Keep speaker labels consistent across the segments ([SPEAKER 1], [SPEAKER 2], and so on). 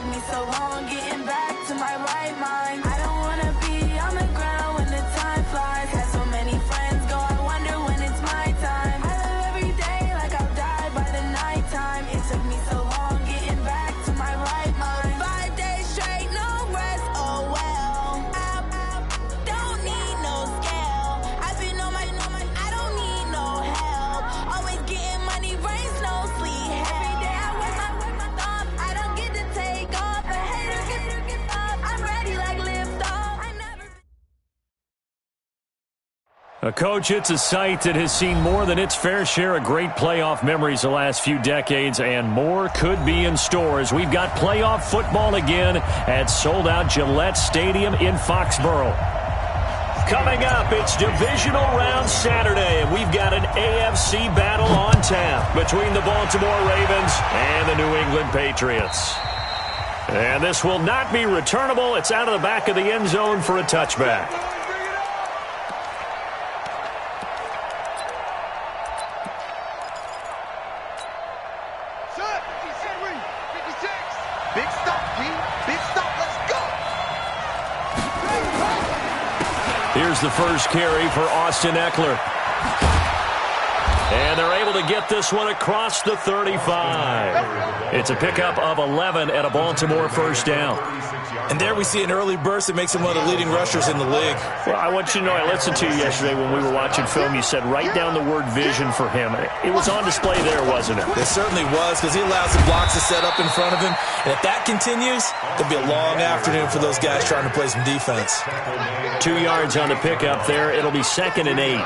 [SPEAKER 1] took me so long getting back to my right mind. I don't wanna be on the ground when the time flies. Had so many friends go, I wonder when it's my time. I live every day like I'll die by the nighttime. It took me so long getting back to my right mind. 5 days straight, no rest, oh well. I don't need no scale. I've been on my, I don't need no help. Always getting money, rains, no sleep. Every day I work my thumb. I don't get to take off. A hater get up. I'm ready like lift off. I never.
[SPEAKER 2] Coach, it's a site that has seen more than its fair share of great playoff memories the last few decades, and more could be in store as we've got playoff football again at sold-out Gillette Stadium in Foxborough. Coming up, it's Divisional Round Saturday, and we've got an AFC battle on tap between the Baltimore Ravens and the New England Patriots. And this will not be returnable. It's out of the back of the end zone for a touchback.
[SPEAKER 3] Big stop, G. Big stop. Let's go.
[SPEAKER 2] Here's the first carry for Austin Eckler. And they're able to get this one across the 35. It's a pickup of 11 and a Baltimore first down.
[SPEAKER 4] And there we see an early burst that makes him one of the leading rushers in the league.
[SPEAKER 2] Well, I want you to know, I listened to you yesterday when we were watching film. You said write down the word vision for him. It was on display there, wasn't it?
[SPEAKER 4] It certainly was, because he allows the blocks to set up in front of him. And if that continues, it'll be a long afternoon for those guys trying to play some defense.
[SPEAKER 2] 2 yards on the pickup there. It'll be 2nd and 8.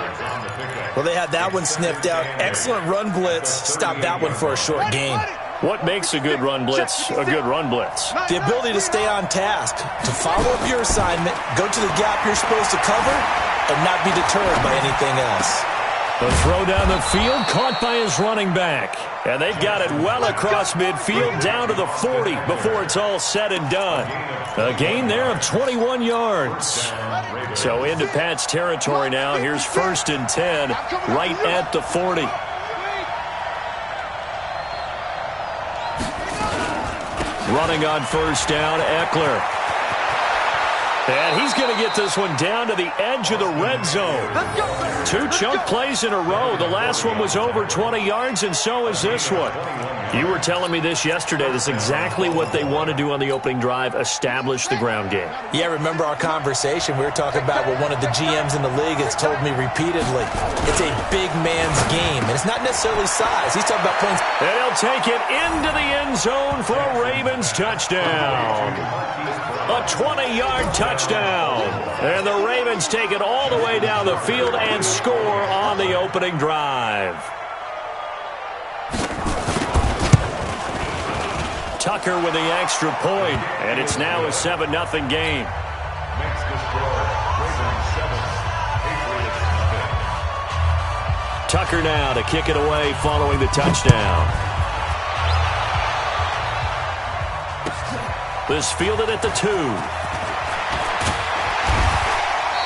[SPEAKER 4] Well, they had that one sniffed out. Excellent run blitz. Stop that one for a short gain.
[SPEAKER 2] What makes a good run blitz a good run blitz?
[SPEAKER 4] The ability to stay on task, to follow up your assignment, go to the gap you're supposed to cover, and not be deterred by anything else.
[SPEAKER 2] The throw down the field, caught by his running back. And they've got it well across midfield, down to the 40 before it's all said and done. A gain there of 21 yards. So into Pat's territory now. Here's 1st and 10, right at the 40. Running on first down, Eckler. And he's going to get this one down to the edge of the red zone. 2 chunk plays in a row. The last one was over 20 yards, and so is this one. You were telling me this yesterday. This is exactly what they want to do on the opening drive, establish the ground game.
[SPEAKER 4] Yeah, remember our conversation? We were talking about what one of the GMs in the league has told me repeatedly. It's a big man's game, and it's not necessarily size. He's talking about playing.
[SPEAKER 2] And he'll take it into the end zone for a Ravens touchdown. A 20-yard touchdown. And the Ravens take it all the way down the field and score on the opening drive. Tucker with the extra point, and it's now a 7-0 game. Tucker now to kick it away following the touchdown. This fielded at the 2.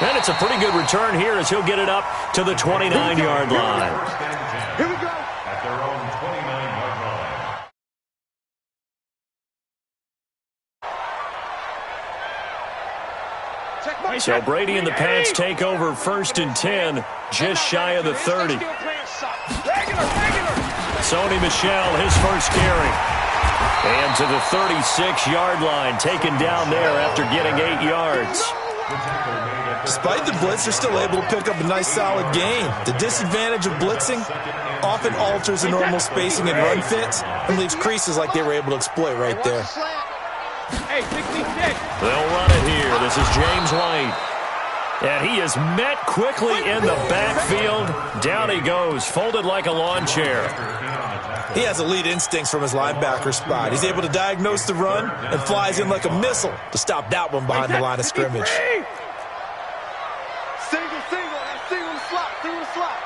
[SPEAKER 2] And it's a pretty good return here as he'll get it up to the 29-yard line.
[SPEAKER 3] Here we go. At their own 29-yard line.
[SPEAKER 2] So Brady and the Pats take over 1st and 10, just shy of the 30. Sony Michel, his first carry. And to the 36-yard line, taken down there after getting 8 yards.
[SPEAKER 4] Despite the blitz, they're still able to pick up a nice, solid gain. The disadvantage of blitzing often alters the normal spacing and run fits and leaves creases like they were able to exploit right there.
[SPEAKER 2] They'll run it here. This is James White. And he is met quickly in the backfield. Down he goes, folded like a lawn chair.
[SPEAKER 4] He has elite instincts from his linebacker spot. He's able to diagnose the run and flies in like a missile to stop that one behind the line of scrimmage.
[SPEAKER 3] Single, slot, through the slot.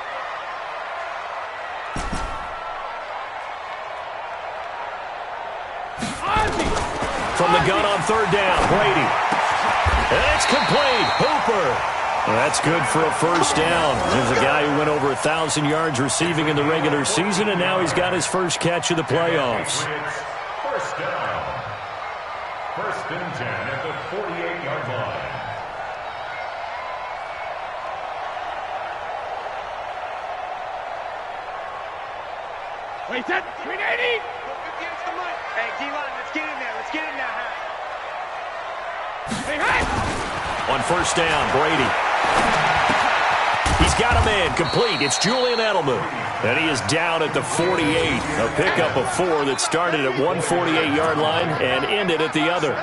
[SPEAKER 2] From the gun on 3rd down, Brady. And it's complete. Hooper. That's good for a first down. There's a guy who went over 1,000 yards receiving in the regular season, and now he's got his first catch of the playoffs.
[SPEAKER 3] First down. First and 10 at the 48-yard line.
[SPEAKER 5] Wait, that 380!
[SPEAKER 6] Hey, D-line, let's get in there. Let's get in there, huh?
[SPEAKER 5] Hey, hey!
[SPEAKER 2] On first down, Brady. He's got a man complete. It's Julian Edelman. And he is down at the 48. A pickup of 4 that started at one 48-yard line and ended at the other.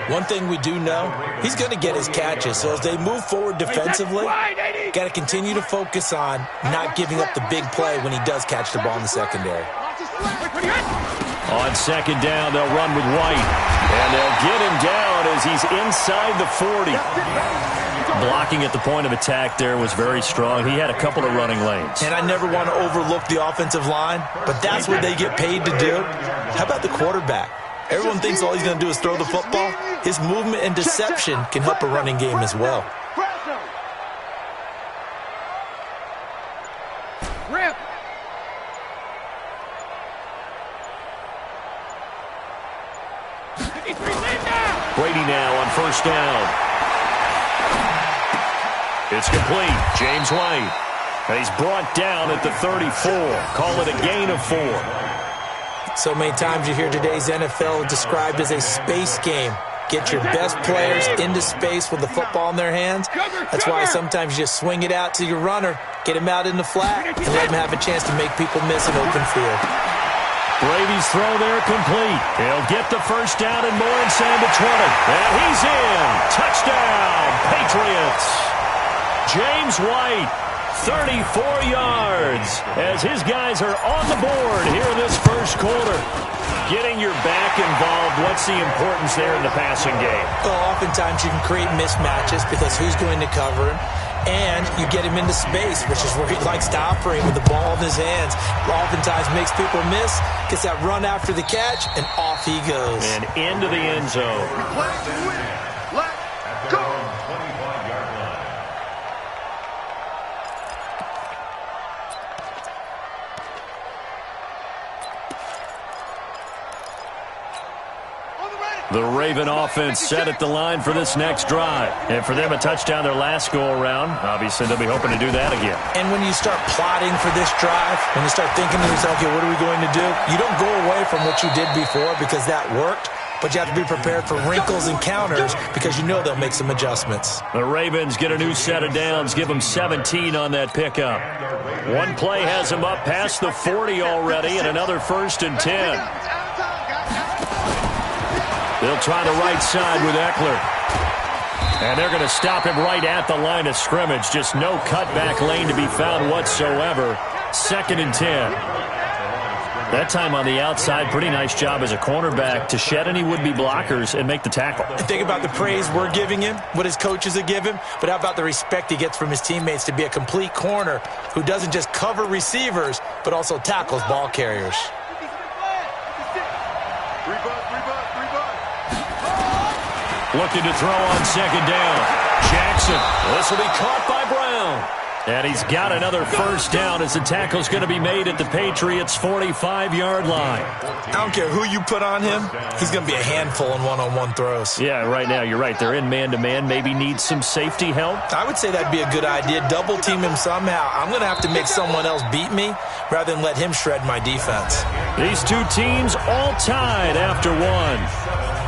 [SPEAKER 4] One thing we do know, he's going to get his catches. So as they move forward defensively, got to continue to focus on not giving up the big play when he does catch the ball in the secondary.
[SPEAKER 2] On second down, they'll run with White. And they'll get him down as he's inside the 40. Blocking at the point of attack there was very strong. He had a couple of running lanes.
[SPEAKER 4] And I never want to overlook the offensive line, but that's what they get paid to do. How about the quarterback? Everyone thinks all he's going to do is throw the football. His movement and deception can help a running game as well.
[SPEAKER 5] Rip!
[SPEAKER 2] Brady now on first down. It's complete. James White. And he's brought down at the 34. Call it a gain of 4.
[SPEAKER 4] So many times you hear today's NFL described as a space game. Get your best players into space with the football in their hands. That's why sometimes you just swing it out to your runner, get him out in the flat, and let him have a chance to make people miss an open field.
[SPEAKER 2] Brady's throw there complete. He'll get the first down and more inside the 20. And he's in. Touchdown, Patriots. James White, 34 yards, as his guys are on the board here in this first quarter. Getting your back involved, what's the importance there in the passing game?
[SPEAKER 4] Well, oftentimes you can create mismatches because who's going to cover him? And you get him into space, which is where he likes to operate with the ball in his hands. Oftentimes makes people miss, gets that run after the catch, and off he goes.
[SPEAKER 2] And into the end zone.
[SPEAKER 3] Let's go. 25-yard line.
[SPEAKER 2] The Raven offense set at the line for this next drive. And for them, a touchdown their last go-around. Obviously, they'll be hoping to do that again.
[SPEAKER 4] And when you start plotting for this drive, when you start thinking to yourself, okay, what are we going to do? You don't go away from what you did before because that worked, but you have to be prepared for wrinkles and counters because you know they'll make some adjustments.
[SPEAKER 2] The Ravens get a new set of downs, give them 17 on that pickup. One play has them up past the 40 already, and another first and 10. They'll try the right side with Eckler. And they're going to stop him right at the line of scrimmage. Just no cutback lane to be found whatsoever. Second and 10. That time on the outside, pretty nice job as a cornerback to shed any would-be blockers and make the tackle.
[SPEAKER 4] Think about the praise we're giving him, what his coaches have given him, but how about the respect he gets from his teammates to be a complete corner who doesn't just cover receivers, but also tackles ball carriers.
[SPEAKER 2] Looking to throw on second down. Jackson. This will be caught by Brown. And he's got another first down as the tackle's going to be made at the Patriots' 45-yard line.
[SPEAKER 4] I don't care who you put on him. He's going to be a handful in one-on-one throws.
[SPEAKER 2] Yeah, right now, you're right. They're in man-to-man. Maybe needs some safety help.
[SPEAKER 4] I would say that'd be a good idea. Double-team him somehow. I'm going to have to make someone else beat me rather than let him shred my defense.
[SPEAKER 2] These two teams all tied after one.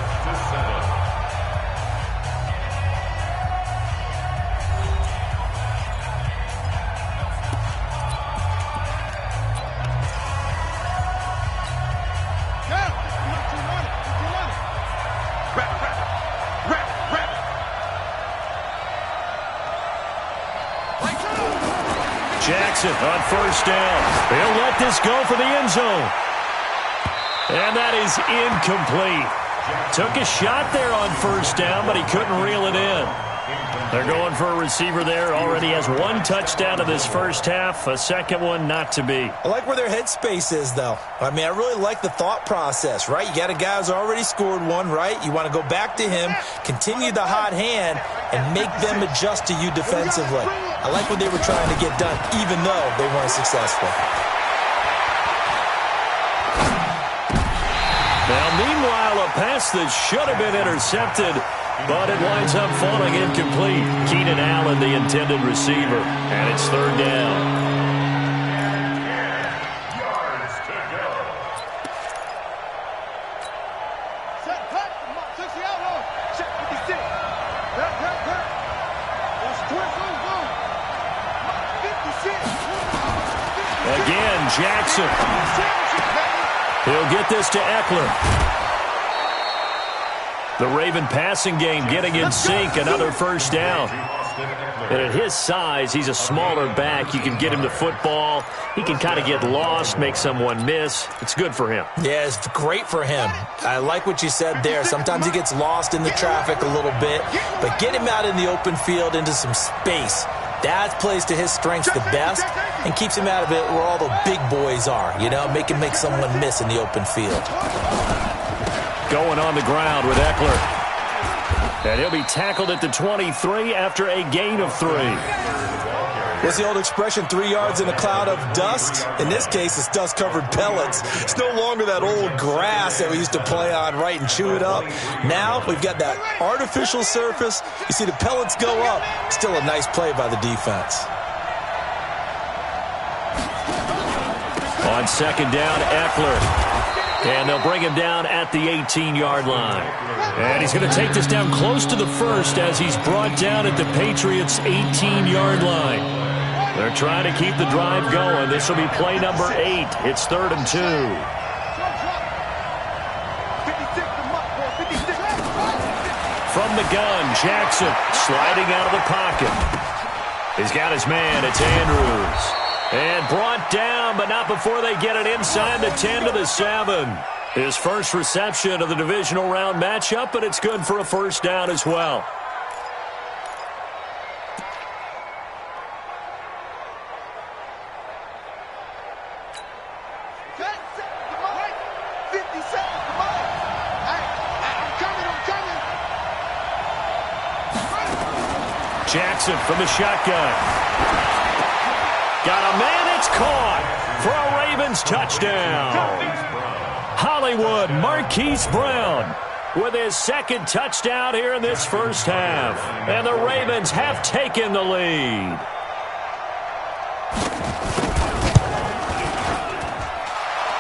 [SPEAKER 2] Jackson on first down. He'll let this go for the end zone. And that is incomplete. Took a shot there on first down, but he couldn't reel it in. They're going for a receiver there. Already has one touchdown in this first half. A second one not to be.
[SPEAKER 4] I like where their headspace is, though. I mean, I really like the thought process, right? You got a guy who's already scored one, right? You want to go back to him, continue the hot hand, and make them adjust to you defensively. I like what they were trying to get done, even though they weren't successful.
[SPEAKER 2] Now, meanwhile, a pass that should have been intercepted, but it winds up falling incomplete. Keenan Allen, the intended receiver, and it's third down. Again, Jackson. He'll get this to Eckler. The Raven passing game getting in sync. Another first down. And at his size, he's a smaller back. You can get him the football. He can kind of get lost, make someone miss. It's good for him.
[SPEAKER 4] Yeah, it's great for him. I like what you said there. Sometimes he gets lost in the traffic a little bit. But get him out in the open field into some space. That plays to his strengths the best and keeps him out of it where all the big boys are. You know, make him make someone miss in the open field.
[SPEAKER 2] Going on the ground with Eckler. And he'll be tackled at the 23 after a gain of 3.
[SPEAKER 4] What's the old expression, 3 yards in a cloud of dust? In this case, it's dust-covered pellets. It's no longer that old grass that we used to play on, right, and chew it up. Now we've got that artificial surface. You see the pellets go up. Still a nice play by the defense.
[SPEAKER 2] On second down, Eckler. And they'll bring him down at the 18-yard line. And he's going to take this down close to the first as he's brought down at the Patriots' 18-yard line. They're trying to keep the drive going. This will be play number 8. It's 3rd and 2. From the gun, Jackson sliding out of the pocket. He's got his man. It's Andrews. And brought down, but not before they get it inside the 10 to the 7. His first reception of the divisional round matchup, but it's good for a first down as well. Jackson from the shotgun. Got a man, it's caught for a Ravens touchdown. Hollywood Marquise Brown with his second touchdown here in this first half. And the Ravens have taken the lead.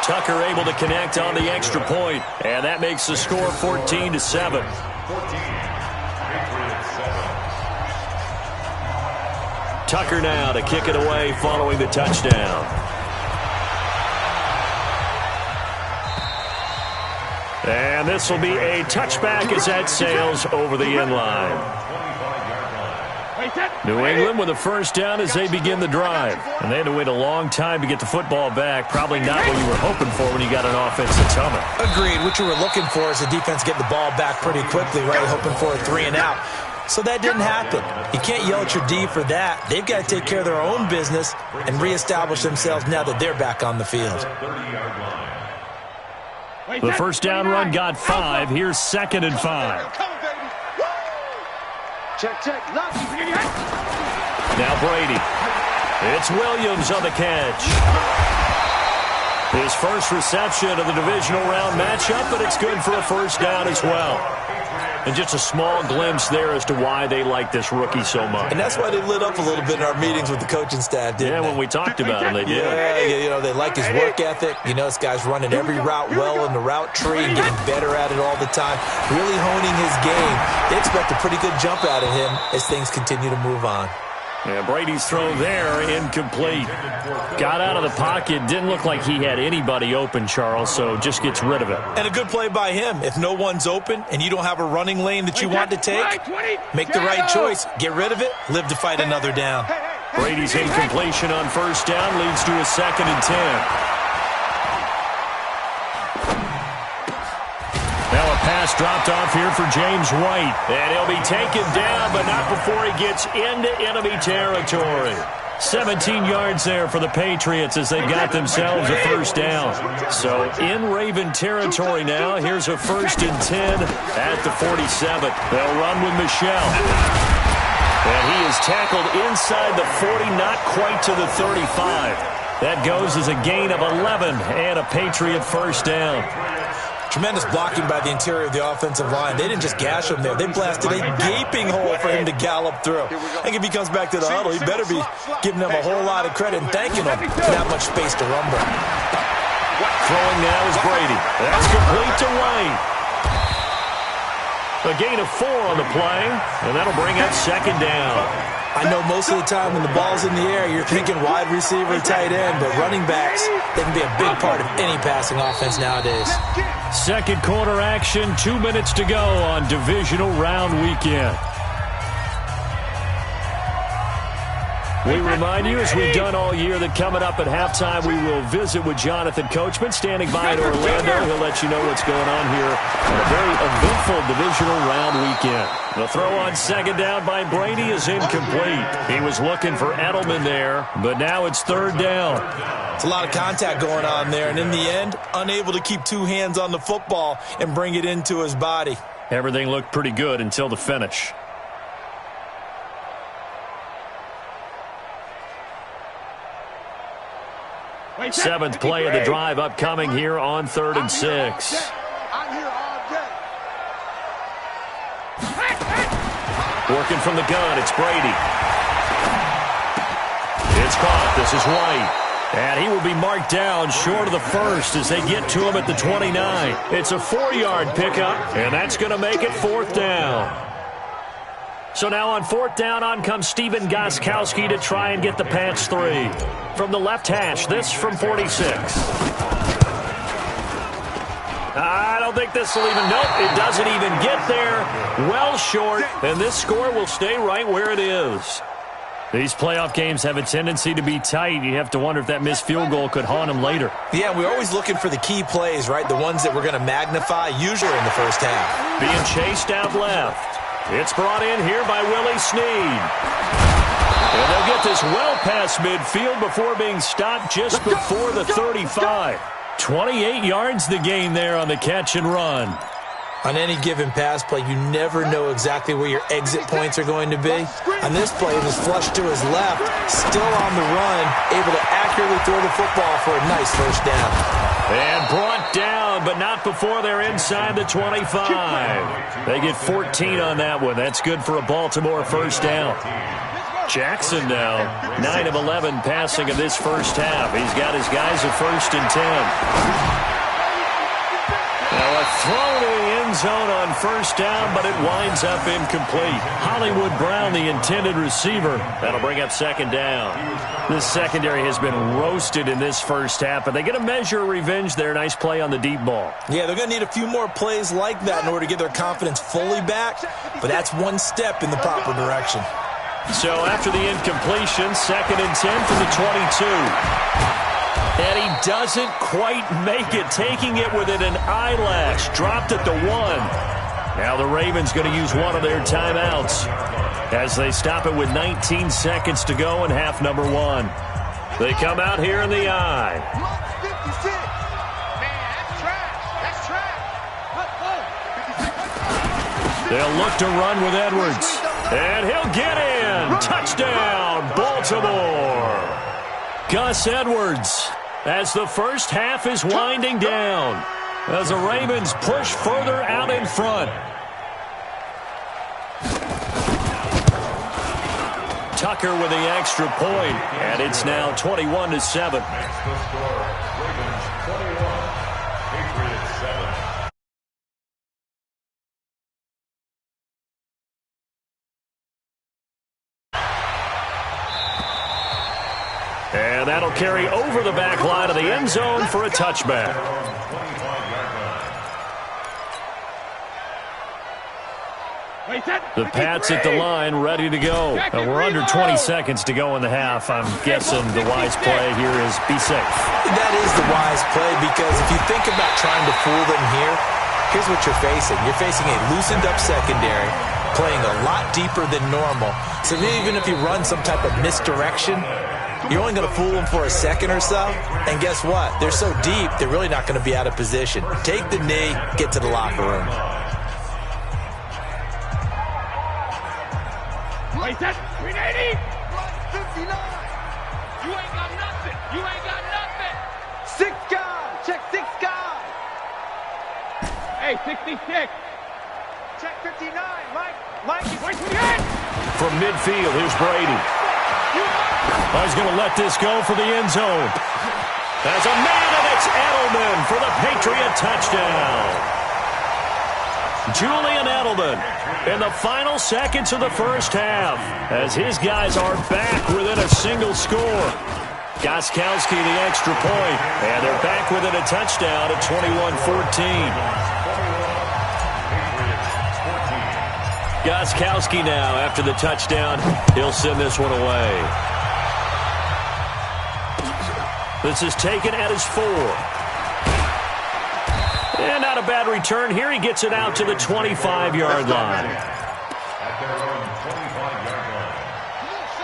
[SPEAKER 2] Tucker able to connect on the extra point, and that makes the score 14-7. Tucker now to kick it away following the touchdown. And this will be a touchback as that sails over the end line. New England with a first down as they begin the drive. And they had to wait a long time to get the football back. Probably not what you were hoping for when you got an offense that's humming.
[SPEAKER 4] Agreed. What you were looking for is the defense getting the ball back pretty quickly, right? Hoping for a 3 and out. So that didn't happen. You can't yell at your D for that. They've got to take care of their own business and reestablish themselves now that they're back on the field.
[SPEAKER 2] The first down run got 5. Here's 2nd and 5.
[SPEAKER 6] Check.
[SPEAKER 2] Now Brady. It's Williams on the catch. His first reception of the divisional round matchup, but it's good for a first down as well. And just a small glimpse there as to why they like this rookie so much.
[SPEAKER 4] And that's why they lit up a little bit in our meetings with the coaching staff, didn't they?
[SPEAKER 2] When we talked about him, they did.
[SPEAKER 4] Yeah, they like his work ethic. You know, this guy's running every route well in the route tree and getting better at it all the time. Really honing his game. They expect a pretty good jump out of him as things continue to move on.
[SPEAKER 2] Yeah, Brady's throw there, incomplete. Got out of the pocket, didn't look like he had anybody open, Charles, so just gets rid of it.
[SPEAKER 4] And a good play by him. If no one's open and you don't have a running lane that you want to take, make the right choice. Get rid of it, live to fight another down.
[SPEAKER 2] Brady's incompletion on first down leads to a 2nd and 10. Now a pass dropped off here for James White. And he'll be taken down, but not before he gets into enemy territory. 17 yards there for the Patriots as they've got themselves a first down. So in Raven territory now. Here's a 1st and 10 at the 47. They'll run with Michel. And he is tackled inside the 40, not quite to the 35. That goes as a gain of 11 and a Patriot first down.
[SPEAKER 4] Tremendous blocking by the interior of the offensive line. They didn't just gash him there. They blasted a gaping hole for him to gallop through. I think if he comes back to the huddle, he better be giving them a whole lot of credit and thanking them for that much space to rumble.
[SPEAKER 2] Throwing now is Brady. That's complete to White. A gain of 4 on the play, and that'll bring up second down.
[SPEAKER 4] I know most of the time when the ball's in the air, you're thinking wide receiver, tight end, but running backs, they can be a big part of any passing offense nowadays.
[SPEAKER 2] Second quarter action, 2 minutes to go on Divisional Round Weekend. We remind you, as we've done all year, that coming up at halftime, we will visit with Jonathan Coachman, standing by in Orlando. He'll let you know what's going on here on a very eventful Divisional Round Weekend. The throw on second down by Brady is incomplete. He was looking for Edelman there, but now it's third down.
[SPEAKER 4] It's a lot of contact going on there, and in the end, unable to keep 2 hands on the football and bring it into his body.
[SPEAKER 2] Everything looked pretty good until the finish. Seventh play of the drive upcoming here on 3rd and 6.
[SPEAKER 5] I'm here all day.
[SPEAKER 2] Working from the gun, it's Brady. It's caught. This is White. And he will be marked down short of the first as they get to him at the 29. It's a 4-yard pickup, and that's going to make it 4th down. So now on 4th down, on comes Steven Gostkowski to try and get the Pats 3. From the left hash, this from 46. I don't think this will even, nope, it doesn't even get there. Well short, and this score will stay right where it is. These playoff games have a tendency to be tight. You have to wonder if that missed field goal could haunt them later.
[SPEAKER 4] Yeah, we're always looking for the key plays, right? The ones that we're going to magnify, usually in the first half.
[SPEAKER 2] Being chased out left. It's brought in here by Willie Snead. And they'll get this well past midfield before being stopped just before the 35. 28 yards the gain there on the catch and run.
[SPEAKER 4] On any given pass play, you never know exactly where your exit points are going to be. On this play, it was flushed to his left, still on the run, able to accurately throw the football for a nice first down.
[SPEAKER 2] And brought down, but not before they're inside the 25. They get 14 on that one. That's good for a Baltimore first down. Jackson now, 9 of 11 passing in this first half. He's got his guys at 1st and 10. Now a throw to the end zone on 1st down, but it winds up incomplete. Hollywood Brown, the intended receiver. That'll bring up 2nd down. This secondary has been roasted in this first half, but they get a measure of revenge there. Nice play on the deep ball.
[SPEAKER 4] Yeah, they're going to need a few more plays like that in order to get their confidence fully back, but that's one step in the proper direction.
[SPEAKER 2] So after the incompletion, 2nd and 10 from the 22. And he doesn't quite make it, taking it within an eyelash. Dropped at the 1. Now the Ravens going to use one of their timeouts as they stop it with 19 seconds to go in half number 1. They come out here in the eye. They'll look to run with Edwards. And he'll get in. Touchdown, Baltimore. Gus Edwards, as the first half is winding down, as the Ravens push further out in front. Tucker with the extra point, and it's now 21-7.
[SPEAKER 3] Ravens 21, Patriots 7.
[SPEAKER 2] And that'll carry over the back line of the end zone for a touchback. The Pats at the line, ready to go. And we're under 20 seconds to go in the half. I'm guessing the wise play here is be safe.
[SPEAKER 4] That is the wise play, because if you think about trying to fool them here, here's what you're facing. You're facing a loosened up secondary, playing a lot deeper than normal. So even if you run some type of misdirection, you're only going to fool them for a second or so. And guess what? They're so deep, they're really not going to be out of position. Take the knee, get to the locker room.
[SPEAKER 5] Wait, that's 380. 59. You ain't got nothing. You ain't got nothing. 6 guys. Check 6 guys. Hey, 66.
[SPEAKER 6] Check 59. Mike.
[SPEAKER 5] 28.
[SPEAKER 2] From midfield, here's Brady. Oh, he's going to let this go for the end zone. As a man, and it's Edelman for the Patriot touchdown. Julian Edelman in the final seconds of the first half as his guys are back within a single score. Gostkowski the extra point, and they're back within a touchdown at 21-14. Gostkowski now after the touchdown. He'll send this one away. This is taken at his 4. And not a bad return here. He gets it out to the 25-yard line.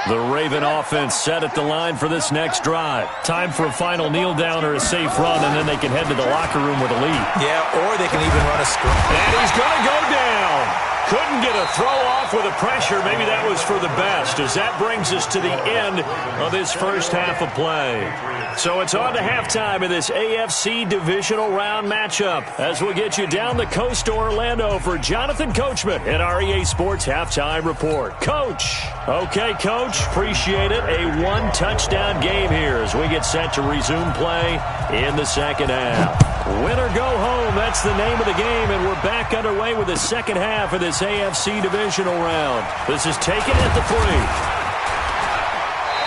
[SPEAKER 2] The Raven offense set at the line for this next drive. Time for a final kneel down or a safe run, and then they can head to the locker room with a lead.
[SPEAKER 4] Yeah, or they can even run a screen.
[SPEAKER 2] And he's going to go down. Couldn't get a throw off with the pressure. Maybe that was for the best, as that brings us to the end of this first half of play. So it's on to halftime of this AFC Divisional Round matchup as we'll get you down the coast to Orlando for Jonathan Coachman at our EA Sports Halftime Report. Coach. Okay, Coach. Appreciate it. A one-touchdown game here as we get set to resume play in the second half. Win or go home, that's the name of the game, and we're back underway with the second half of this AFC Divisional Round. This is taken at the 3.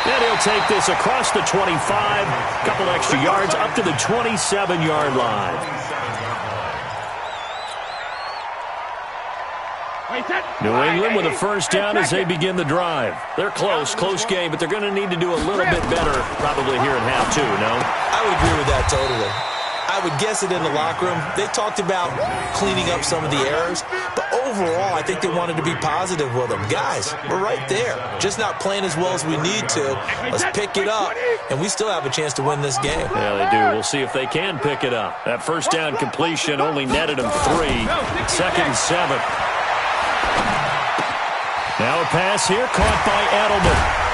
[SPEAKER 2] And he'll take this across the 25, a couple extra yards up to the 27-yard line. New England with a first down as they begin the drive. They're close game, but they're going to need to do a little bit better probably here in half 2, no?
[SPEAKER 4] I would agree with that totally. I would guess it in the locker room. They talked about cleaning up some of the errors, but overall, I think they wanted to be positive with them. Guys, we're right there. Just not playing as well as we need to. Let's pick it up, and we still have a chance to win this game.
[SPEAKER 2] Yeah, they do. We'll see if they can pick it up. That first down completion only netted them 3. Second and 7. Now a pass here caught by Edelman.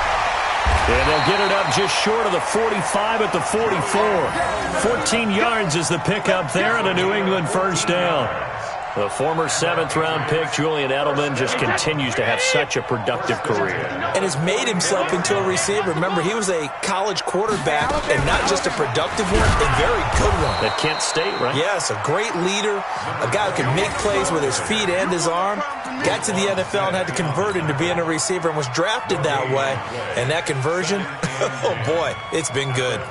[SPEAKER 2] And they'll get it up just short of the 45 at the 44. 14 yards is the pickup there and a New England first down. The former 7th-round pick, Julian Edelman, just continues to have such a productive career.
[SPEAKER 4] And has made himself into a receiver. Remember, he was a college quarterback, and not just a productive one, a very good one.
[SPEAKER 2] At Kent State, right?
[SPEAKER 4] Yes, a great leader, a guy who can make plays with his feet and his arm. Got to the NFL and had to convert into being a receiver and was drafted that way. And that conversion, oh boy, it's been good.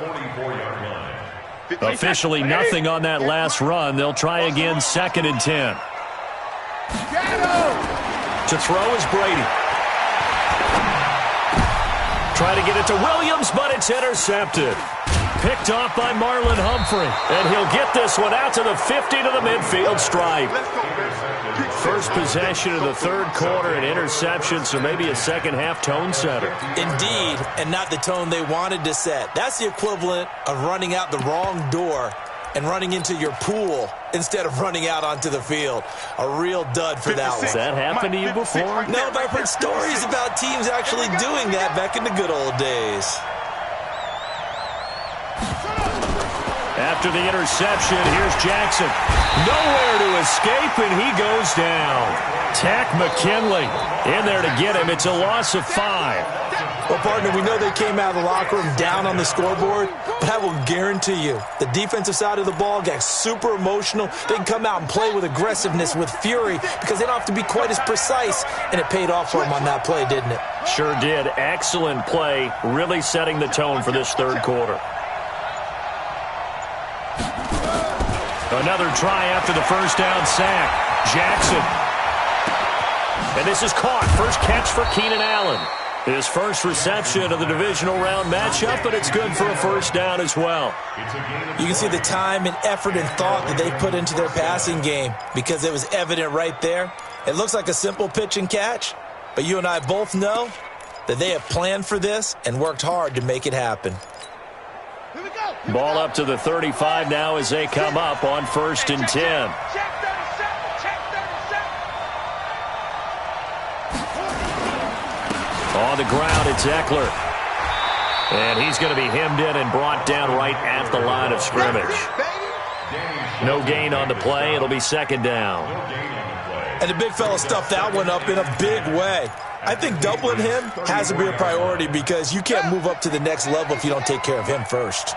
[SPEAKER 2] Officially nothing on that last run. They'll try again, 2nd and 10. To throw is Brady. Try to get it to Williams, but it's intercepted. Picked off by Marlon Humphrey. And he'll get this one out to the 50 to the midfield stripe. First possession of the third quarter, an interception, so maybe a second-half tone setter.
[SPEAKER 4] Indeed, and not the tone they wanted to set. That's the equivalent of running out the wrong door and running into your pool instead of running out onto the field. A real dud for that one.
[SPEAKER 2] Has that happened to you before?
[SPEAKER 4] No, but I've heard stories about teams actually doing that back in the good old days.
[SPEAKER 2] After the interception, here's Jackson. Nowhere to escape, and he goes down. Tack McKinley in there to get him. It's a loss of 5.
[SPEAKER 4] Well, partner, we know they came out of the locker room down on the scoreboard, but I will guarantee you the defensive side of the ball got super emotional. They can come out and play with aggressiveness, with fury, because they don't have to be quite as precise, and it paid off for them on that play, didn't it?
[SPEAKER 2] Sure did. Excellent play, really setting the tone for this third quarter. Another try after the first down sack. Jackson. And this is caught. First catch for Keenan Allen. His first reception of the divisional round matchup, but it's good for a first down as well.
[SPEAKER 4] You can see the time and effort and thought that they put into their passing game because it was evident right there. It looks like a simple pitch and catch, but you and I both know that they have planned for this and worked hard to make it happen.
[SPEAKER 2] Ball up to the 35 now as they come up on 1st and 10. On the ground, it's Eckler. And he's going to be hemmed in and brought down right at the line of scrimmage. No gain on the play. It'll be second down.
[SPEAKER 4] And the big fella stuffed that one up in a big way. I think doubling him has to be a priority because you can't move up to the next level if you don't take care of him first.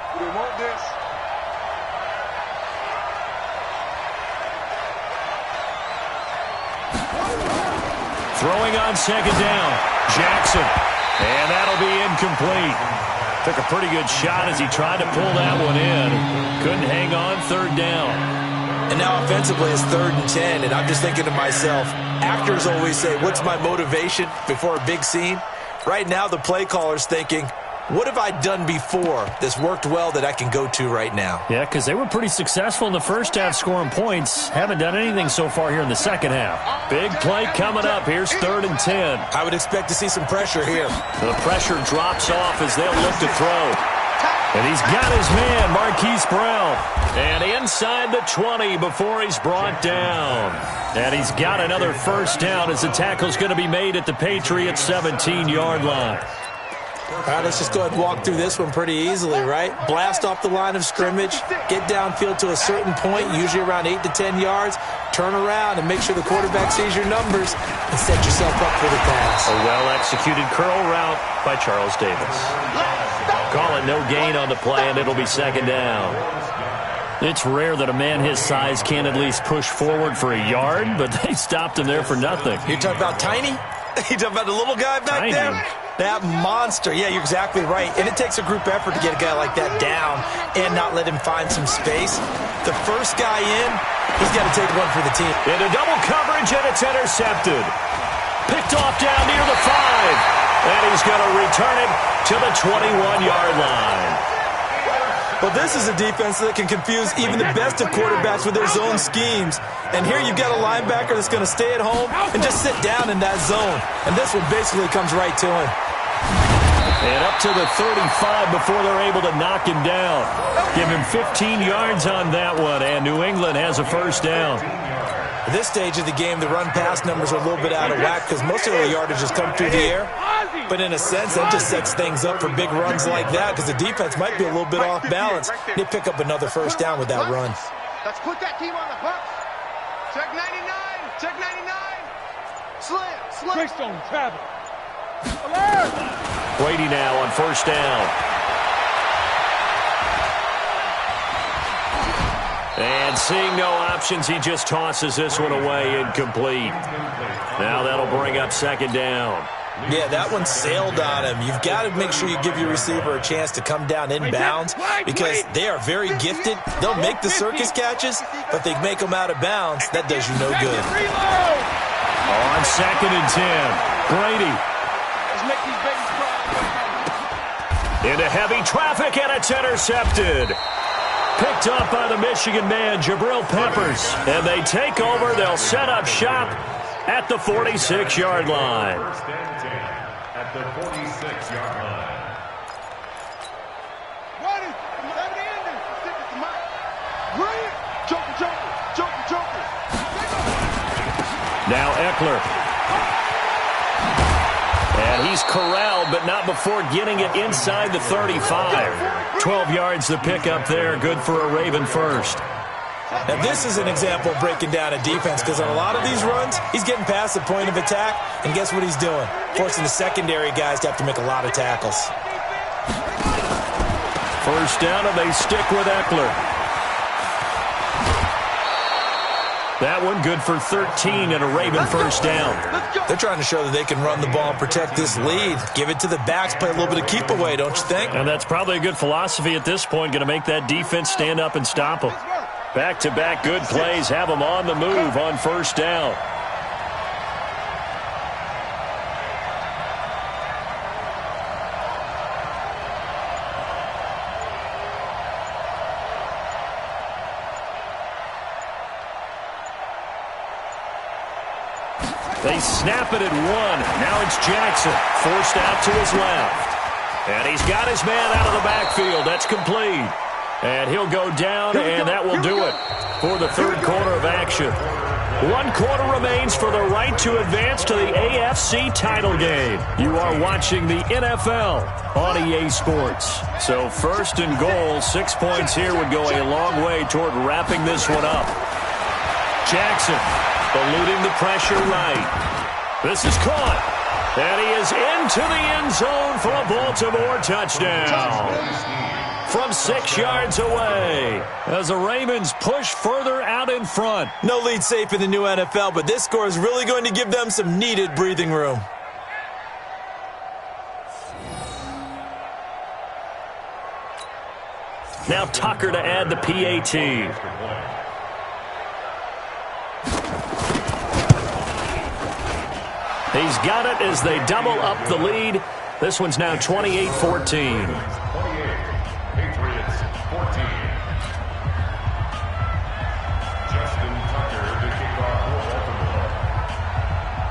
[SPEAKER 2] Throwing on second down, Jackson. And that'll be incomplete. Took a pretty good shot as he tried to pull that one in. Couldn't hang on, third down.
[SPEAKER 4] And now offensively it's 3rd and 10, and I'm just thinking to myself, actors always say, what's my motivation before a big scene? Right now the play caller's thinking, what have I done before that's worked well that I can go to right now?
[SPEAKER 2] Yeah, because they were pretty successful in the first half scoring points. Haven't done anything so far here in the second half. Big play coming up. Here's 3rd and 10.
[SPEAKER 4] I would expect to see some pressure here.
[SPEAKER 2] The pressure drops off as they'll look to throw. And he's got his man, Marquise Brown. And inside the 20 before he's brought down. And he's got another first down as the tackle's going to be made at the Patriots' 17-yard line.
[SPEAKER 4] All right, let's just go ahead and walk through this one pretty easily, right? Blast off the line of scrimmage, get downfield to a certain point, usually around 8 to 10 yards, turn around and make sure the quarterback sees your numbers and set yourself up for the pass.
[SPEAKER 2] A well-executed curl route by Charles Davis. Call it no gain on the play, and it'll be second down. It's rare that a man his size can at least push forward for a yard, but they stopped him there for nothing.
[SPEAKER 4] You're talking about tiny? You're talking about the little guy back there? That monster. Yeah, you're exactly right. And it takes a group effort to get a guy like that down and not let him find some space. The first guy in, he's got to take one for the team.
[SPEAKER 2] Into double coverage, and it's intercepted. Picked off down near the 5. And he's going to return it to the 21-yard line.
[SPEAKER 4] Well, this is a defense that can confuse even the best of quarterbacks with their zone schemes. And here you've got a linebacker that's going to stay at home and just sit down in that zone. And this one basically comes right to him.
[SPEAKER 2] And up to the 35 before they're able to knock him down. Give him 15 yards on that one, and New England has a first down.
[SPEAKER 4] At this stage of the game, the run-pass numbers are a little bit out of whack because most of the yardage has come through the air. But in a sense, that just sets things up for big runs like that because the defense might be a little bit off balance. They pick up another first down with that run.
[SPEAKER 5] Let's put that team on the hook. Check 99. Check 99. Slim. Greystone, travel. Alert.
[SPEAKER 2] Brady now on first down. And seeing no options, he just tosses this one away incomplete. Now that'll bring up second down.
[SPEAKER 4] Yeah, that one sailed on him. You've got to make sure you give your receiver a chance to come down inbounds because they are very gifted. They'll make the circus catches, but they make them out of bounds. That does you no good.
[SPEAKER 2] On second and 10, Brady. Into heavy traffic, and it's intercepted. Picked up by the Michigan man, Jabril Peppers. And they take over. They'll set up shop at the 46-yard line.
[SPEAKER 3] At the 46-yard line.
[SPEAKER 2] Now Eckler. And he's corralled, but not before getting it inside the 35. 12 yards to pick up there. Good for a Raven first.
[SPEAKER 4] Now, this is an example of breaking down a defense because on a lot of these runs, he's getting past the point of attack, and guess what he's doing? Forcing the secondary guys to have to make a lot of tackles.
[SPEAKER 2] First down, and they stick with Eckler. That one good for 13 and a Raven first down.
[SPEAKER 4] They're trying to show that they can run the ball and protect this lead. Give it to the backs, play a little bit of keep away, don't you think?
[SPEAKER 2] And that's probably a good philosophy at this point, going to make that defense stand up and stop them. Back-to-back good plays have them on the move on first down. They snap it at one. Now it's Jackson, forced out to his left. And he's got his man out of the backfield. That's complete. And he'll go down, and that will do it for the third quarter of action. 1 quarter remains for the right to advance to the AFC title game. You are watching the NFL on EA Sports. So 1st and goal, 6 points here would go a long way toward wrapping this one up. Jackson eluding the pressure right. This is caught. And he is into the end zone for a Baltimore touchdown. From 6 yards away as the Ravens push further out in front.
[SPEAKER 4] No lead safe in the new NFL, but this score is really going to give them some needed breathing room.
[SPEAKER 2] Now Tucker to add the PAT. He's got it as they double up the lead. This one's now 28-14.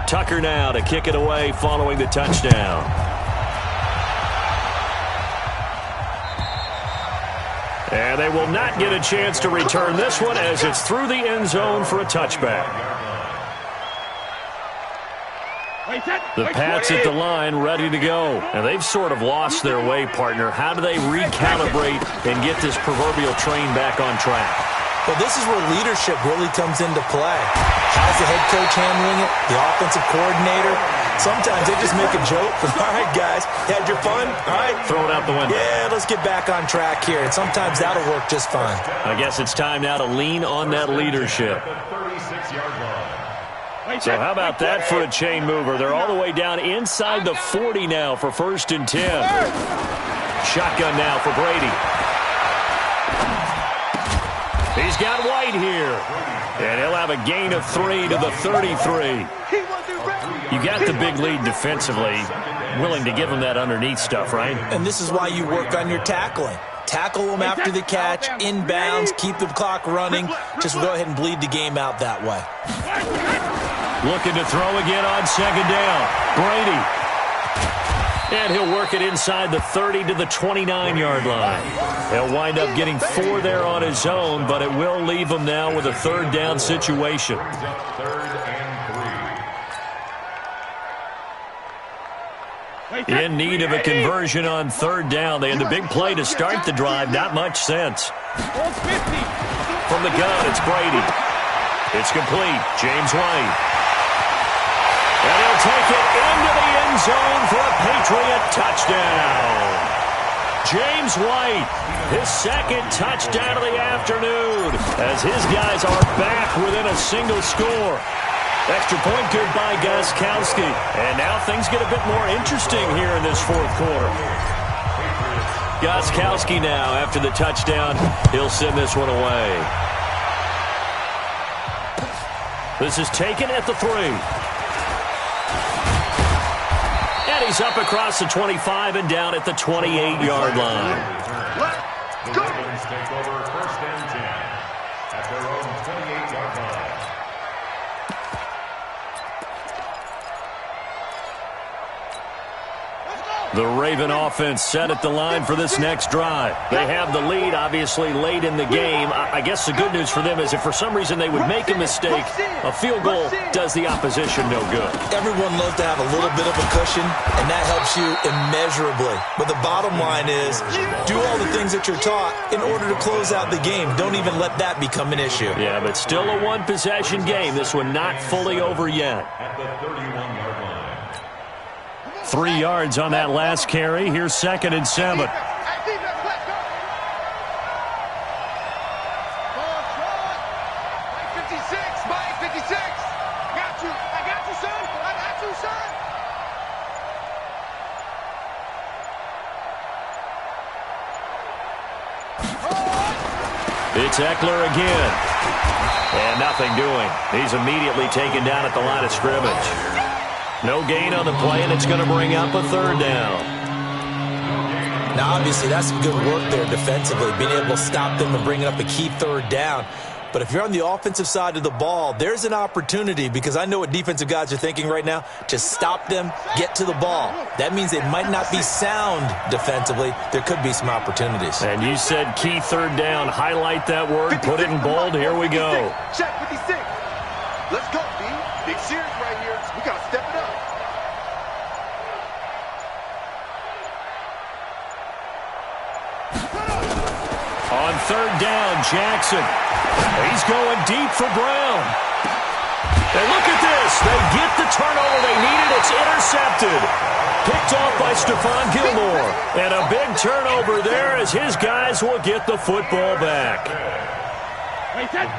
[SPEAKER 2] Tucker now to kick it away following the touchdown. And they will not get a chance to return this one as it's through the end zone for a touchback. The Pats at the line ready to go. And they've sort of lost their way, partner. How do they recalibrate and get this proverbial train back on track?
[SPEAKER 4] Well, this is where leadership really comes into play. How's the head coach handling it? The offensive coordinator? Sometimes they just make a joke. All right, guys, had your fun? All right.
[SPEAKER 2] Throw it out the window.
[SPEAKER 4] Yeah, let's get back on track here. And sometimes that'll work just fine.
[SPEAKER 2] I guess it's time now to lean on that leadership. So how about that for a chain mover? They're all the way down inside the 40 now for 1st and 10. Shotgun now for Brady. He's got White here. And he'll have a gain of 3 to the 33. You got the big lead defensively. Willing to give him that underneath stuff, right?
[SPEAKER 4] And this is why you work on your tackling. Tackle them after the catch, inbounds, keep the clock running. Just go ahead and bleed the game out that way.
[SPEAKER 2] Looking to throw again on 2nd down. Brady. And he'll work it inside the 30 to the 29-yard line. He'll wind up getting 4 there on his own, but it will leave him now with a 3rd down situation. In need of a conversion on 3rd down. They had the big play to start the drive. Not much sense. From the gun, it's Brady. It's complete. James White. And he'll take it into the end zone for a Patriot touchdown. James White, his 2nd touchdown of the afternoon, as his guys are back within a single score. Extra point good by Gostkowski. And now things get a bit more interesting here in this 4th quarter. Gostkowski now, after the touchdown, he'll send this one away. This is taken at the 3. And he's up across the 25 and down at the 28-yard line.
[SPEAKER 3] The Ravens take over 1st and 10 at their own 28-yard line.
[SPEAKER 2] The Raven offense set at the line for this next drive. They have the lead, obviously, late in the game. I guess the good news for them is if for some reason they would make a mistake, a field goal does the opposition no good.
[SPEAKER 4] Everyone loves to have a little bit of a cushion, and that helps you immeasurably. But the bottom line is do all the things that you're taught in order to close out the game. Don't even let that become an issue.
[SPEAKER 2] Yeah, but still a one-possession game. This one not fully over yet.
[SPEAKER 3] At the 31-yard line.
[SPEAKER 2] 3 yards on that last carry. Here's 2nd and 7. It's Eckler again. And nothing doing. He's immediately taken down at the line of scrimmage. No gain on the play, and it's going to bring up a 3rd down.
[SPEAKER 4] Now, obviously, that's some good work there defensively, being able to stop them and bringing up a key 3rd down. But if you're on the offensive side of the ball, there's an opportunity, because I know what defensive guys are thinking right now, to stop them, get to the ball. That means they might not be sound defensively. There could be some opportunities.
[SPEAKER 2] And you said key 3rd down. Highlight that word. Put it in bold. Here we go.
[SPEAKER 5] Check 56. Let's go, B. Big series right here. We got to step it up.
[SPEAKER 2] On third down, Jackson. He's going deep for Brown. And look at this. They get the turnover they needed. It's intercepted. Picked off by Stephon Gilmore. And a big turnover there as his guys will get the football back.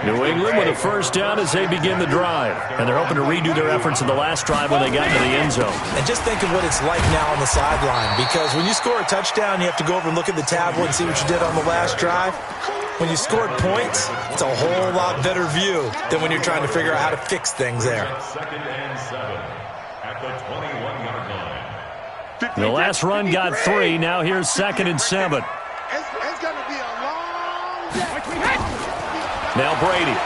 [SPEAKER 2] New England with a first down as they begin the drive. And they're hoping to redo their efforts in the last drive when they got to the end zone.
[SPEAKER 4] And just think of what it's like now on the sideline, because when you score a touchdown, you have to go over and look at the tablet and see what you did on the last drive. When you scored points, it's a whole lot better view than when you're trying to figure out how to fix things there.
[SPEAKER 3] Second and 7 at the 21-yard line.
[SPEAKER 2] The last run got 3. Now here's 2nd and 7.
[SPEAKER 5] It's going to be a long day.
[SPEAKER 2] Now Brady.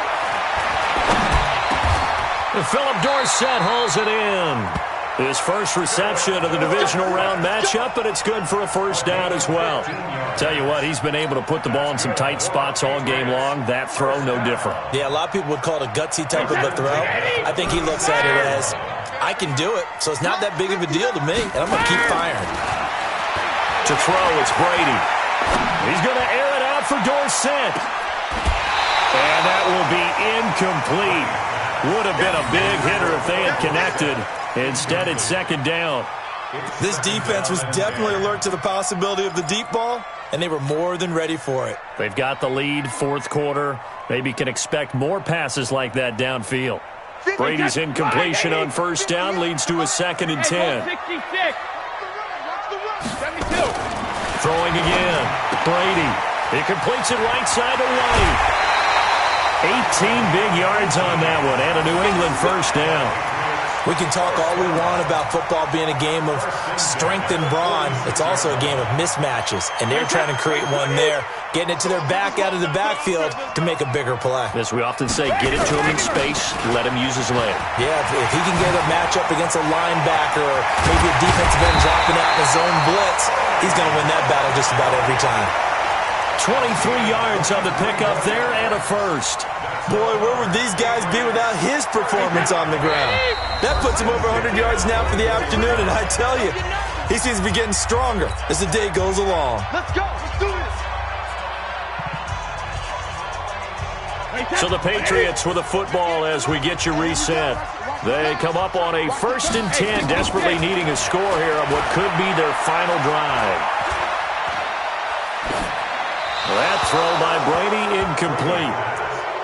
[SPEAKER 2] And Philip Dorsett hauls it in. His first reception of the divisional round matchup, but it's good for a first down as well. Tell you what, he's been able to put the ball in some tight spots all game long. That throw, no different.
[SPEAKER 4] Yeah, a lot of people would call it a gutsy type of a throw. I think he looks at it as, I can do it, so it's not that big of a deal to me, and I'm going to keep firing.
[SPEAKER 2] To throw, it's Brady. He's going to air it out for Dorsett. And that will be incomplete. Would have been a big hitter if they had connected. Instead, it's 2nd down.
[SPEAKER 4] This defense was definitely alert to the possibility of the deep ball, and they were more than ready for it.
[SPEAKER 2] They've got the lead, fourth quarter. Maybe can expect more passes like that downfield. Brady's incompletion on first down leads to a 2nd and 10.
[SPEAKER 6] 66. 72.
[SPEAKER 2] Throwing again. Brady. He completes it right side to White. 18 big yards on that one, and a New England first down.
[SPEAKER 4] We can talk all we want about football being a game of strength and brawn. It's also a game of mismatches, and they're trying to create one there, getting it to their back out of the backfield to make a bigger play.
[SPEAKER 2] As we often say, get it to him in space, let him use his leg.
[SPEAKER 4] Yeah, if he can get a matchup against a linebacker or maybe a defensive end dropping out in a zone blitz, he's going to win that battle just about every time.
[SPEAKER 2] 23 yards on the pickup there and a first.
[SPEAKER 4] Boy, where would these guys be without his performance on the ground? That puts him over 100 yards now for the afternoon, and I tell you, he seems to be getting stronger as the day goes along.
[SPEAKER 5] Let's go. Let's do this.
[SPEAKER 2] So the Patriots with a football as we get you reset. They come up on a 1st and 10, desperately needing a score here on what could be their final drive. That throw by Brady incomplete.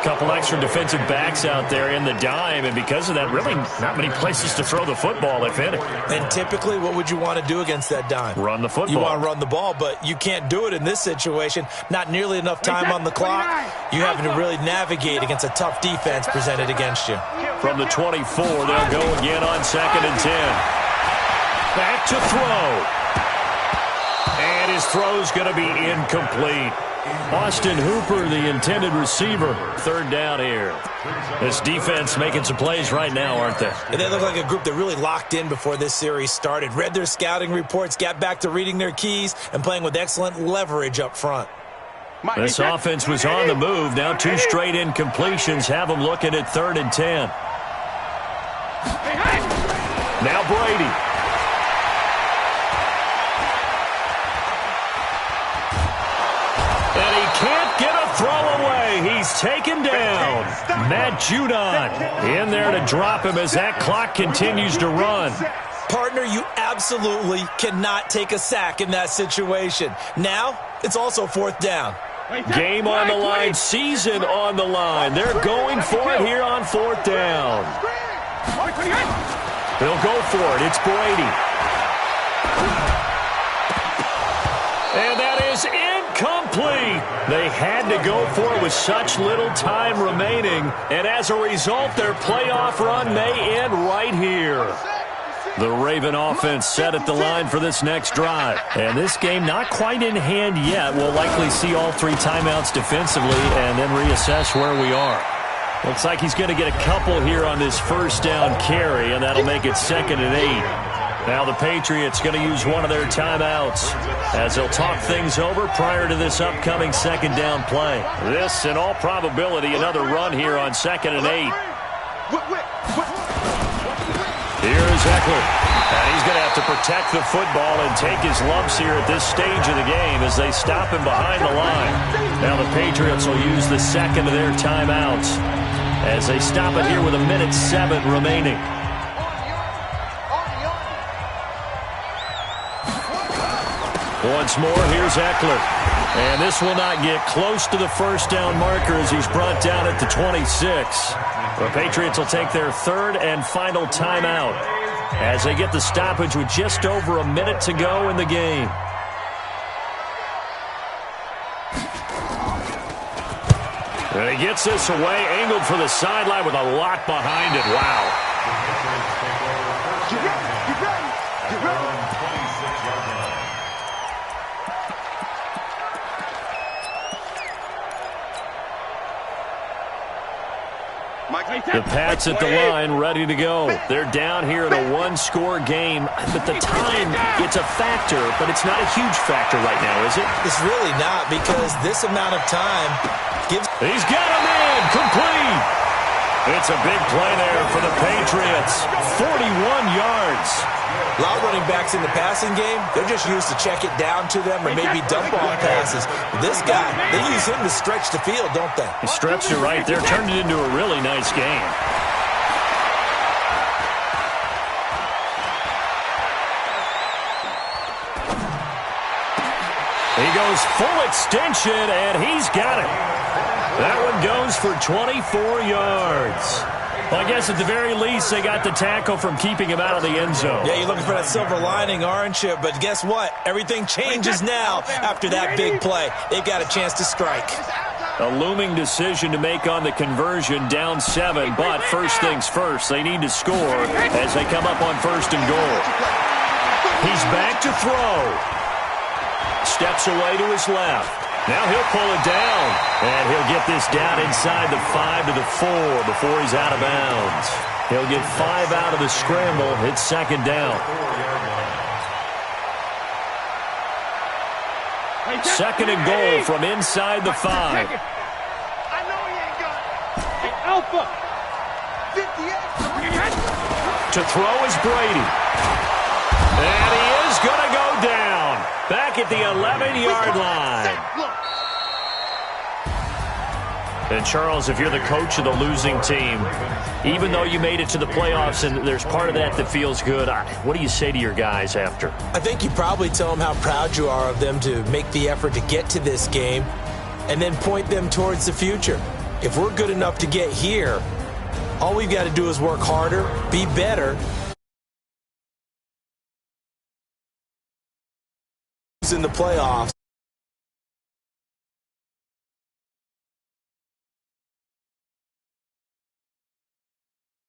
[SPEAKER 2] Couple extra defensive backs out there in the dime, and because of that, really not many places to throw the football, if any.
[SPEAKER 4] And typically, what would you want to do against that dime?
[SPEAKER 2] Run the football.
[SPEAKER 4] You want to run the ball, but you can't do it in this situation. Not nearly enough time on the clock. You having to really navigate against a tough defense presented against you.
[SPEAKER 2] From the 24, they'll go again on 2nd and 10. Back to throw. And his throw's going to be incomplete. Austin Hooper, the intended receiver. 3rd down here. This defense making some plays right now, aren't they?
[SPEAKER 4] And they look like a group that really locked in before this series started. Read their scouting reports, got back to reading their keys, and playing with excellent leverage up front.
[SPEAKER 2] This offense was on the move. Now 2 straight incompletions have them looking at 3rd and 10. Now Brady. And he can't get a throw away. He's taken down. Matt Judon in there to drop him as that clock continues to run.
[SPEAKER 4] Partner, you absolutely cannot take a sack in that situation. Now, it's also 4th down.
[SPEAKER 2] Game on the line, season on the line. They're going for it here on 4th down. They'll go for it. It's Brady. And that is incomplete. They had to go for it with such little time remaining. And as a result, their playoff run may end right here. The Raven offense set at the line for this next drive. And this game not quite in hand yet. We'll likely see all 3 timeouts defensively and then reassess where we are. Looks like he's going to get a couple here on this first down carry, and that'll make it 2nd and 8. Now the Patriots going to use one of their timeouts as they'll talk things over prior to this upcoming 2nd down play. This, in all probability, another run here on 2nd and 8. Here's Eckler. And he's going to have to protect the football and take his lumps here at this stage of the game as they stop him behind the line. Now the Patriots will use the second of their timeouts as they stop it here with 1:07 remaining. Once more, here's Eckler. And this will not get close to the first down marker as he's brought down at the 26. The Patriots will take their third and final timeout as they get the stoppage with just over 1 minute to go in the game. And he gets this away, angled for the sideline with a lot behind it. Wow.
[SPEAKER 5] Get ready, get ready, get ready.
[SPEAKER 2] The Pats at the line, ready to go. They're down here in a one-score game, but the time, it's a factor, but it's not a huge factor right now, is it?
[SPEAKER 4] It's really not, because this amount of time gives...
[SPEAKER 2] He's got him in, complete. It's a big play there for the Patriots. 41 yards.
[SPEAKER 4] A lot of running backs in the passing game, they're just used to check it down to them or maybe dump off passes. But this guy, they use him to stretch the field, don't they?
[SPEAKER 2] He stretched it right there, turned it into a really nice game. He goes full extension, and he's got it. That one goes for 24 yards. Well, I guess at the very least, they got the tackle from keeping him out of the end zone.
[SPEAKER 4] Yeah, you're looking for that silver lining, aren't you? But guess what? Everything changes now after that big play. They've got a chance to strike.
[SPEAKER 2] A looming decision to make on the conversion, down 7. But first things first, they need to score as they come up on first and goal. He's back to throw. Steps away to his left. Now he'll pull it down, and he'll get this down inside the 5 to the 4 before he's out of bounds. He'll get 5 out of the scramble. It's second down. Second and goal from inside the 5.
[SPEAKER 5] I know he ain't got it. Alpha. 58.
[SPEAKER 2] To throw is Brady. And he is going to go down. Back at the 11-yard line. And, Charles, if you're the coach of the losing team, even though you made it to the playoffs and there's part of that that feels good, what do you say to your guys after?
[SPEAKER 4] I think you probably tell them how proud you are of them to make the effort to get to this game and then point them towards the future. If we're good enough to get here, all we've got to do is work harder, be better, in the playoffs.